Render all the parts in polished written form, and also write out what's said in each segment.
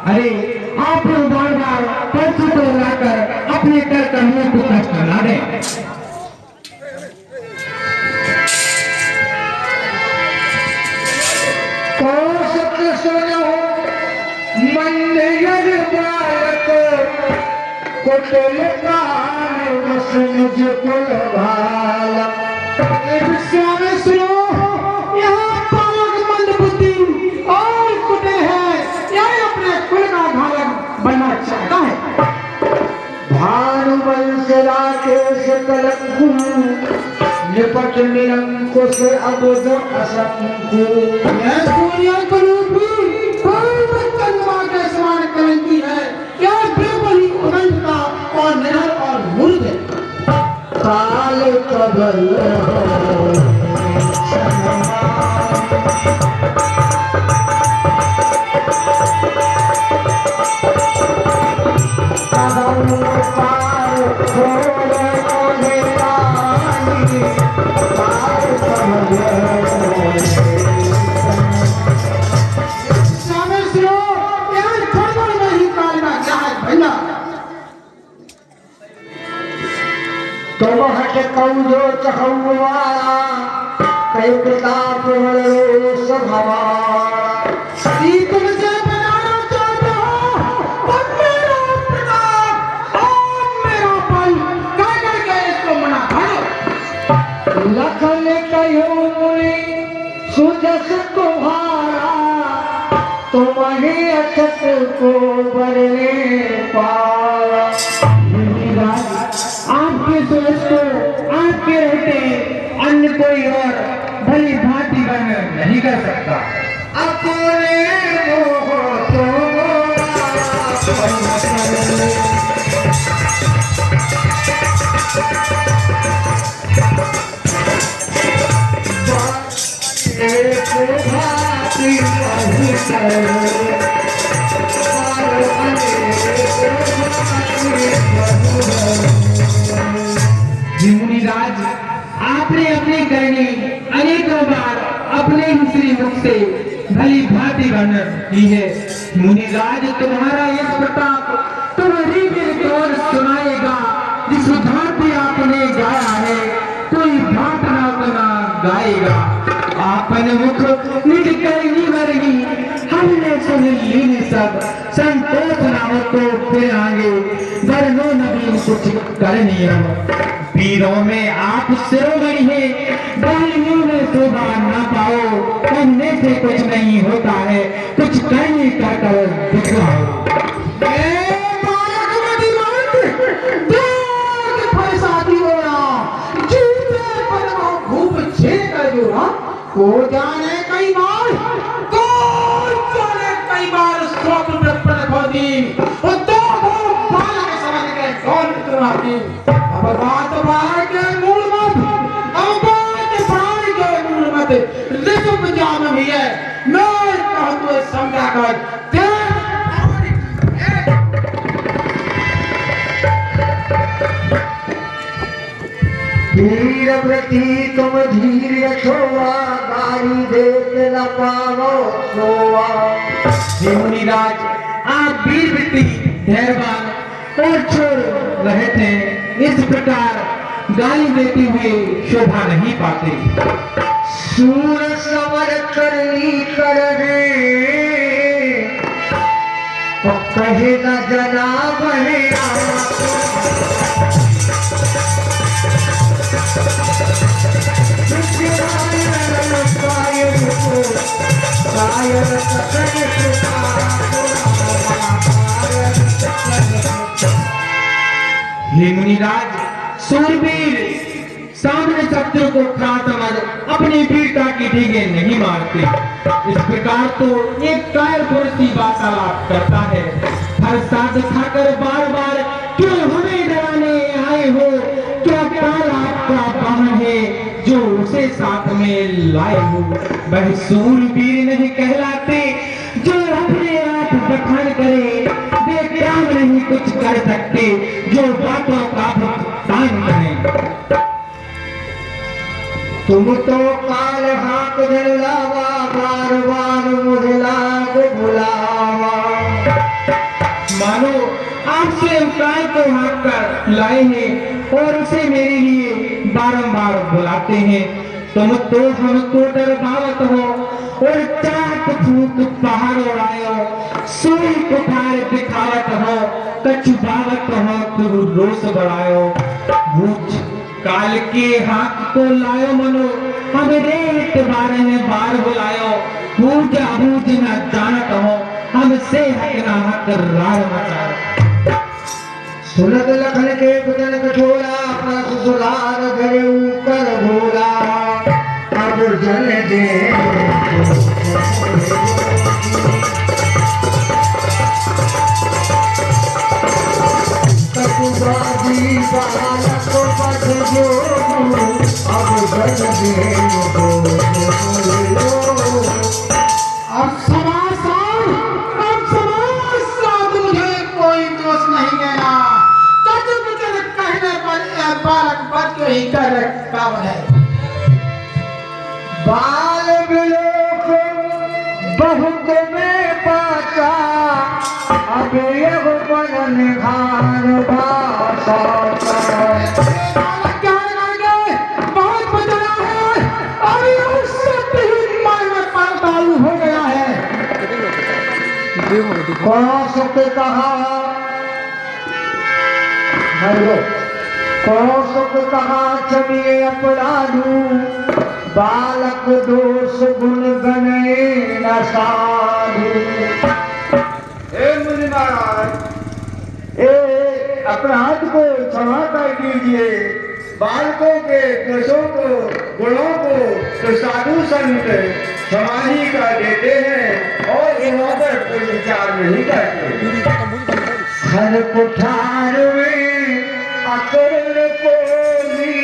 अरे आप लोग बार बार पैसे को लाकर अपने कर कर्मों को कष्ट ना दें। बनना चाहता है। भानुवंश राकेश कलंकु निपट निरंकुश अबुध असंकु। यह दुनिया का रूप भी चंद्रमा के समान कलंकी है। यह बिल्कुल ही उदंता और निडर और मूर्ख है। काल कबल तुम हट कौजो चहुवारा कई प्रताप रोष हमारा। तुमसे बनाना चाहते हो और मेरा प्रताप और मेरा बल कह करके इसको मना करो। लखन कहो मुनि सुजस तुम्हारा तुम्हें अछत को बरने पारा। आपके सोच को आपके रहते अन्य कोई और भली भांति वर्णन नहीं कर सकता। अपने मोह मुनिराज, आपने अपनी करनी अनेकों बार अपने ही श्री मुख से भली भांति वर्णन की है। मुनिराज, तुम्हारा इस प्रताप तुम्हारी भी कौन सुनाएगा। जिस भांति आपने गाया है कोई भांत ना बना गाएगा। आपने मुख निज करनी वर्गी हमने सुन ली सब संतोष नाम को फिर आगे वर्णो नवीन कुछ करनी। वीरों में आप शिरोमणि है, बालियों में शोभा न पाओ। कहने से कुछ नहीं होता है, कुछ करने का कर दिखाओ। को जाने कई बार स्वप्न में प्रबोधी और दो बालक समझ के कौन करवाती। अब बात बाहर के मूल मत, अब बात बाहर के मूल मत ऋतु जाम भी है। मैं कहूँ तो समझा कर धीर व्रती तुम धीर रखोवा गारी देख न पावो सोवा। मुनिराज, आप वीर वृत्ति धैर्यवान और छोड़ रहे थे, इस प्रकार गाली देते हुए शोभा नहीं पाते। सूर समर करनी करने तो कहे न जना बहे हे मुनिराज, सूरवीर सामने शत्रु को प्राण समझ अपनी वीरता की डींगे नहीं मारते। इस प्रकार तो एक कायर पुरुषी वार्तालाप करता है। हर साथ खाकर बार बार क्यों हमें डराने आए हो। क्या काल आपका वाहन है जो उसे साथ में लाए हो। वह सूरवीर नहीं कहलाते जो अपने आप बखान करे। वे काम नहीं कुछ कर सकते जो बातों का भुगतान करें। तुम तो काल हाथ जलावा बार बार मुझला बुलावा। आप स्वयं काय को हाँक कर लाए हैं और उसे मेरे लिए बारंबार बुलाते हैं। तुम तो हमको डरवावत हो और चाट फूक पहाड़ उड़ायो, सोई कुठार दिखावत हो, कछुबावत हो तो रोष बढ़ायो। भूज काल के हाथ को लायो मनो, हम रेत बारे में बार बुलायो। पूजा बूझ न जानत हो, हमसे हक ना हक रार मचाओ। सुनत लखन के बदन कठोरा, अपना ससुराल घर ऊपर भोला। अब जल दे कटुबादी बालक पथ जो, अब जल दे अब समाज मुझे कोई दोष नहीं देना। तब मुझे कहने पर यह बालक बच के ही कर रखा है। बाल विलोक बहुत में पाता, अब यह बन निहार भाषा बालक क्या करेंगे? बहुत बदला है और ये उससे ही मारने पर चालू हो गया है। कौशक कहा हेलो, कौशक कहा चलिए अपराधू, बालक दोष गुण गणे न साधु। हे मुनि महाराज, ए अपराध को क्षमा कर दीजिए, बालकों के दोषों को गुणों को तो साधु संत क्षमा ही कर देते हैं और इन्हों पर कोई विचार नहीं करते। हर कुठार में अकड़ को भी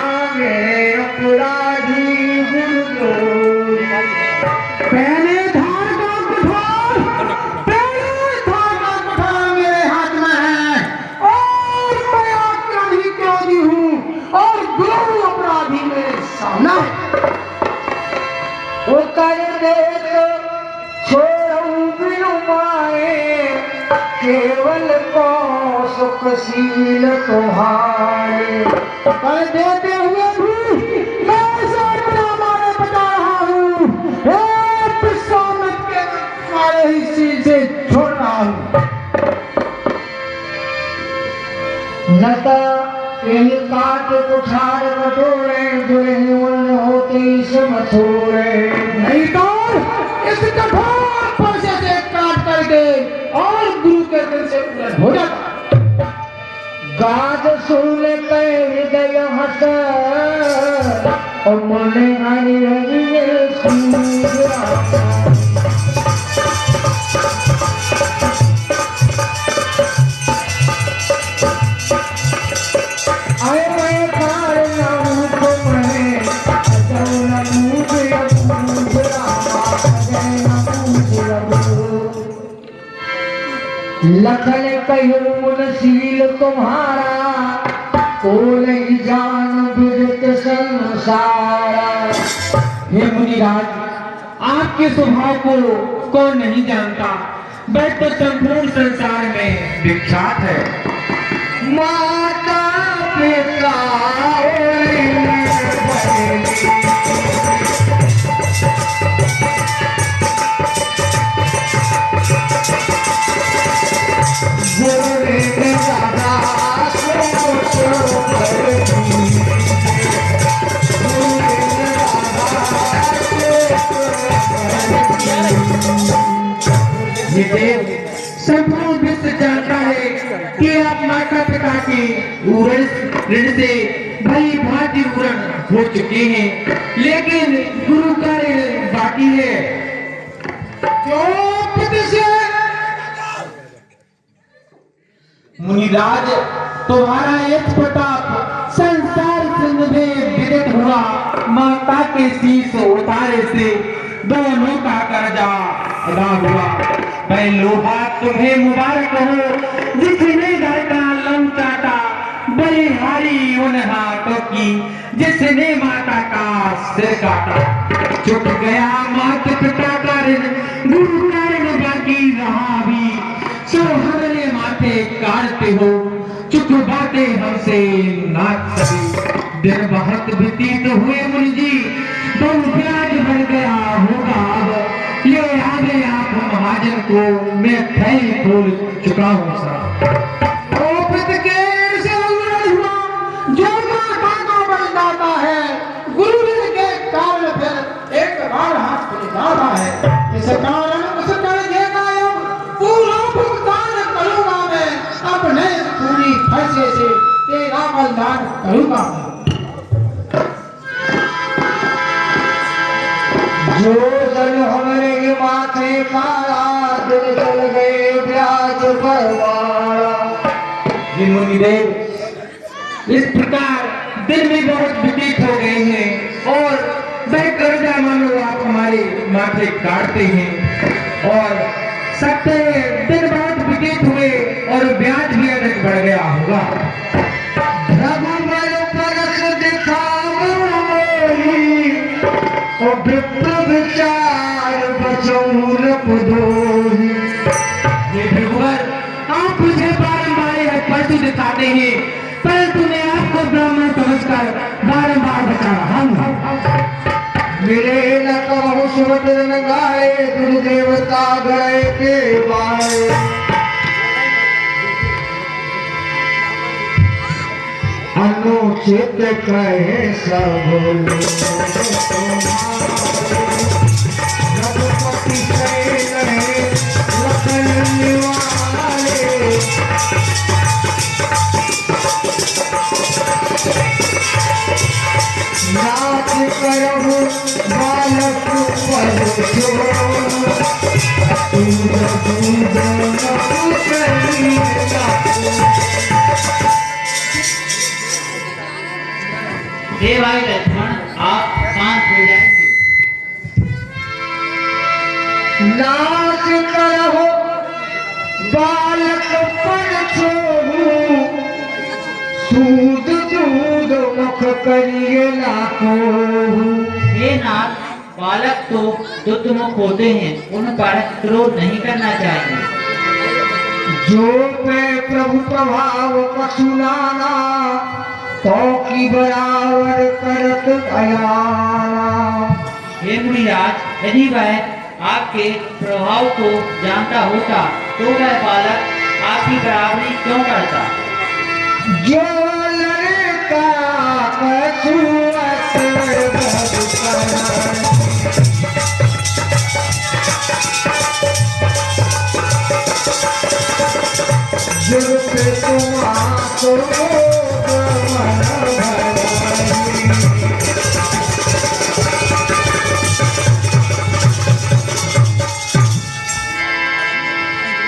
आगे अपराधी गुरु। पहले धार का कुठार, पहले धार का कुठार मेरे हाथ में है और मैं अपराधी क्रोधी हूँ और गुरु अपराधी मेरे सामने है। उतर देख छोड़ू बिनु माए, केवल कौशकशील तुम्हारे। कर देते हुए भी मैं ऐसा अपना मारे बता रहा हूँ। विश्वामित्र के मारे ही चीज से छोड़ रहा हूँ। नता इन काट कुठार कटोरे, बुरे उन होते समथोरे। नहीं तो इस कठोर फरसे से काट करके और गुरु के दिल से उलट हो जाता। गाज सुन के हृदय हस, और मन हरि हरि सूरा। आए मैं कार नाम को मने, अजौ न पूज अपूज रामा, अजय न पूज रघु। लखन कहून शील तुम्हारा, को नहीं जान विदित संसारा। हे मुनिराज, आपके स्वभाव को कौन नहीं जानता, वह तो संपूर्ण संसार में विख्यात है। माता पिता ये देव संपूर्ण विश्व जानता है कि आप माता पिता के ऋण से भली भांति पूर्ण हो चुके हैं, लेकिन गुरु का ऋण बाकी है। क्यों प्रतिशे? मुनिराज, तुम्हारा एक प्रताप संसार सिंध में विदित हुआ। माता के शीश उतारे से दोनों का कर्जा अदा हुआ। मैं लोहा तुम्हें मुबारक हो, जिसने घर का लम चाटा, बलिहारी उन हाथों की जिसने माता का सिर काटा। चुक गया माता पिता का ऋण, गुरु का ऋण बाकी रहा भी, सो हमने माथे जानते हो, चुप बातें हमसे ना करें। दिन बहुत व्यतीत हुए मुनि जी, बहुत प्याज बढ़ गया होगा अब। ले आ गए आप महाजन को, मैं थैली खोल चुका हूँ साहब। जो माता को बन जाता है, गुरु के कारण फिर एक बार हाथ खुल जाता है। इस कारण उस कर्जे का पूरा भुगतान करूंगा मैं, अपने पूरी पैसे से तेरा बलिदान करूंगा मैं। जो जन हमारे माथे काला, दिन चल गए ब्याज भरवाया। मुनिदेव, इस प्रकार दिन भी बहुत व्यतीत हो गए हैं और वह कर्जा मानो आप हमारे माथे काटते हैं और सकते हैं दिन बहुत व्यतीत हुए और ब्याज भी अधिक बढ़ गया होगा। रघुबर परस दिखाओ मोरी, और विप्र विचार बचौरप दोही। ये रघुवर, आप मुझे बारंबार यह पशु दिखाते हैं, परंतु मैं आपको ब्राह्मण समझकर बारंबार बचा रहा हूँ। मेरे न कहूँ सुभद्र गाए, दुर्देवता गए के बाए। अनुचित कहे सब लोग, रघुपति से नहीं लखन निवारे। नाच करहु बालक पर जो, दूध दूध न करी भाई लक्ष्मण, आप शांत हो जाएंगे। नाच करहु बालक पर छोहू, सूद दूध मुख करिए लाखो। हे नाथ, बालक तो दुग्धमुख होते हैं, उन पर क्रोध नहीं करना चाहिए। जो पे प्रभु प्रभाव पशुनाना, तो की बराबर करत अयाना। हे मुनिराज, यदि वह आपके प्रभाव को जानता होता तो वह बालक आपकी बराबरी क्यों करता। जो लड़का कछुअत जुर पे तुम्हारो मन भराई।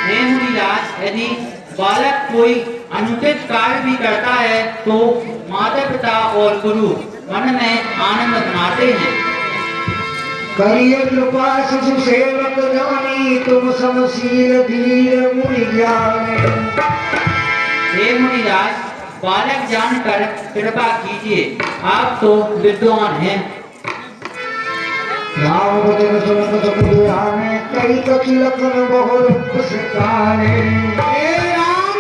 हे मुनिराज, यदि बालक कोई अनुचित कार्य भी करता है तो माता पिता और गुरु मन में आनंद मनाते हैं। करिए कृपा शिशु सेवक जानी, तुम समशील धीर मुनि ज्ञानी। हे मुनिराज, बालक जानकर कृपा कीजिए, आप तो विद्वान हैं। राम भजन सुन सकुआने, कई कछु लखन बहुरूप सिखाने। हे राम,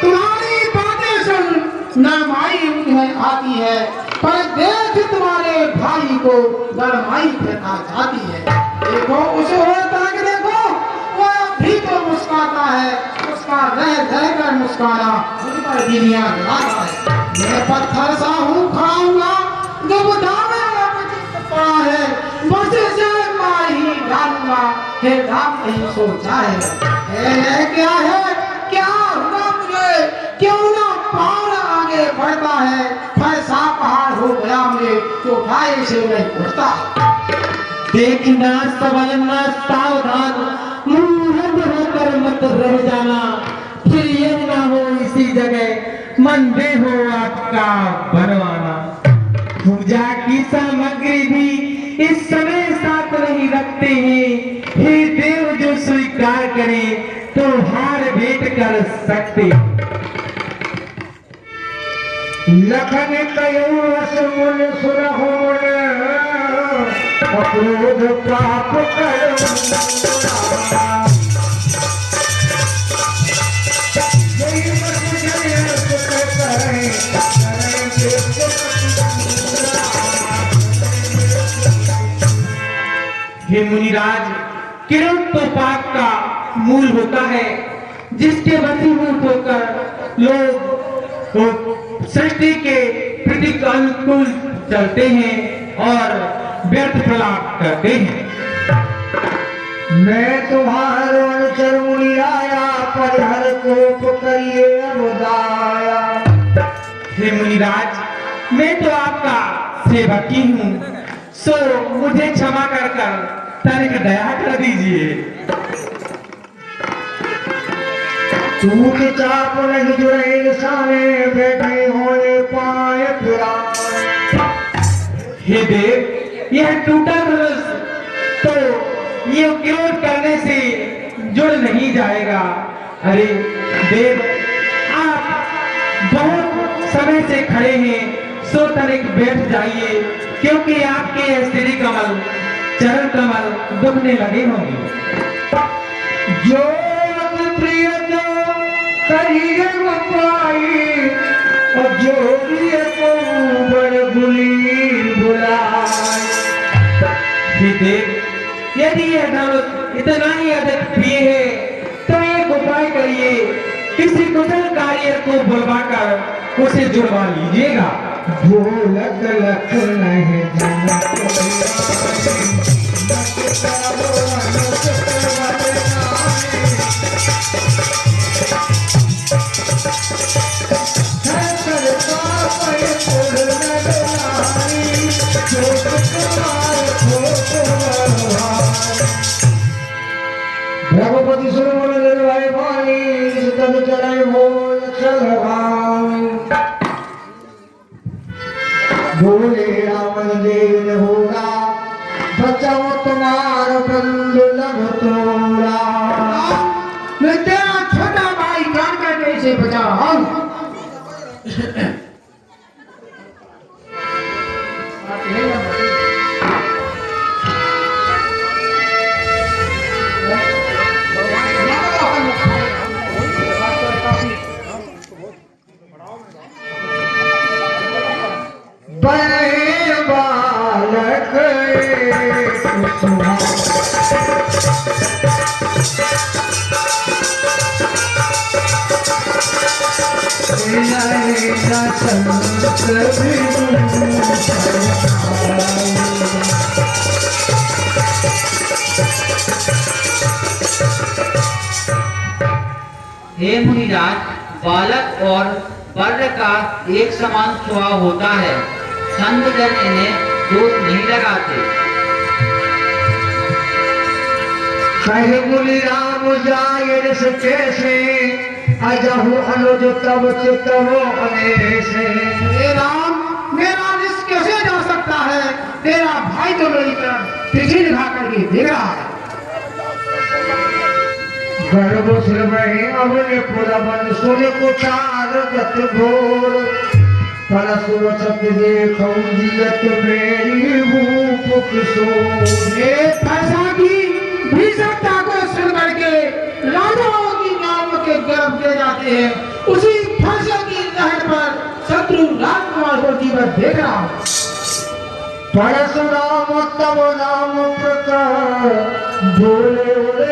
तुम्हारी बातें सुन नरमाई मुझे आती है, पर देख तुम्हारे भाई को नरमाई करना चाहती है। देखो उसे और तक देखो, वो अभी तो मुस्कुराता है, उसका रह कर मुस्कुराना मुझ पर बिलियां जलाता है। मैं पत्थर सा हूँ खाऊंगा, जब दावे में कुछ पड़ा है, बस से मार ही डालूंगा। हे राम, नहीं सोचा है क्या है, क्या हुआ मुझे, क्यों ना पार आगे बढ़ता है। फैसा पहाड़ हो गया मुझे, तो भाई से नहीं उठता। देखना सवरना सावधान, मूर्ख होकर मत रह जाना, फिर ये ना हो इसी जगह मन दे हो आपका बनवाना। पूजा की सामग्री भी इस समय साथ नहीं रखते हैं, हे देव जो स्वीकार करे तो हार भेंट कर सकते। लखन कयो असमुन सुरहु मुन, अक्रोध पाप कर। जय हे मुनिराज, किरण तो पाप का मूल होता है, जिसके वशीभूत होकर लोग सृष्टि के प्रति अनुकूल चलते हैं और व्यर्थ प्रलाप करते हैं। मैं तुम्हारो अनुचर मुनि आया, परिहर को करिए अनुदाया। हे मुनिराज, मैं तो आपका सेवक ही हूँ, सो मुझे क्षमा कर तनिक दया कर दीजिए। तू के चाप नहीं जुड़े सामने बैठे होने पाए पुराण। हे देव, यह टूटा धनुष तो ये विरोध करने से जुड़ नहीं जाएगा। अरे देव, आप बहुत समय से खड़े हैं, सो तनिक बैठ जाइए, क्योंकि आपके यह श्री कमल चरण कमल दुखने लगे होंगे। जो अति प्रिय जो करिए वो पाई, और जो प्रिय को बड़ बुली बुलाए। हे देव, यदि यह धनुष इतना ही अधिक प्रिय है तो एक उपाय करिए, किसी कुशल कार्य को बुलवाकर उसे जुड़वा लीजिएगा। ढोलक लख नहीं रघुपति सुरवर निर्भय वाणी, तब चले हो चल भाई। बोले रावण देव होगा, बचाओ तुम्हारा बंधु लभ तोड़ा। मैं तेरा छोटा भाई कान का कैसे बचाऊं? बड़े बालक हे मुनिराज, बालक और वर का एक समान स्वभाव होता है, संत जन इन्हें दोष नहीं लगाते। कहे बोली राम जाय रस कैसे, अजहु अनुज तब चितवो अनेसे। हे राम, मेरा रिस कैसे जा सकता है? तेरा भाई तो मेरी तरफ पीछे दिखा करके देख रहा है। गर्भ सिर में अवने पुरवन सुन कुचार गत घोर, परसु वचत देखौ जियत मेरी भूप किशोर। ये फैसा की भीषणता को सुन करके राजाओं की नाम के गर्भ दे जाते हैं, उसी फैसा की लहर पर शत्रु राजकुमार को जीवन देख रहा हूँ। परशुराम तब नाम प्रकार, बोले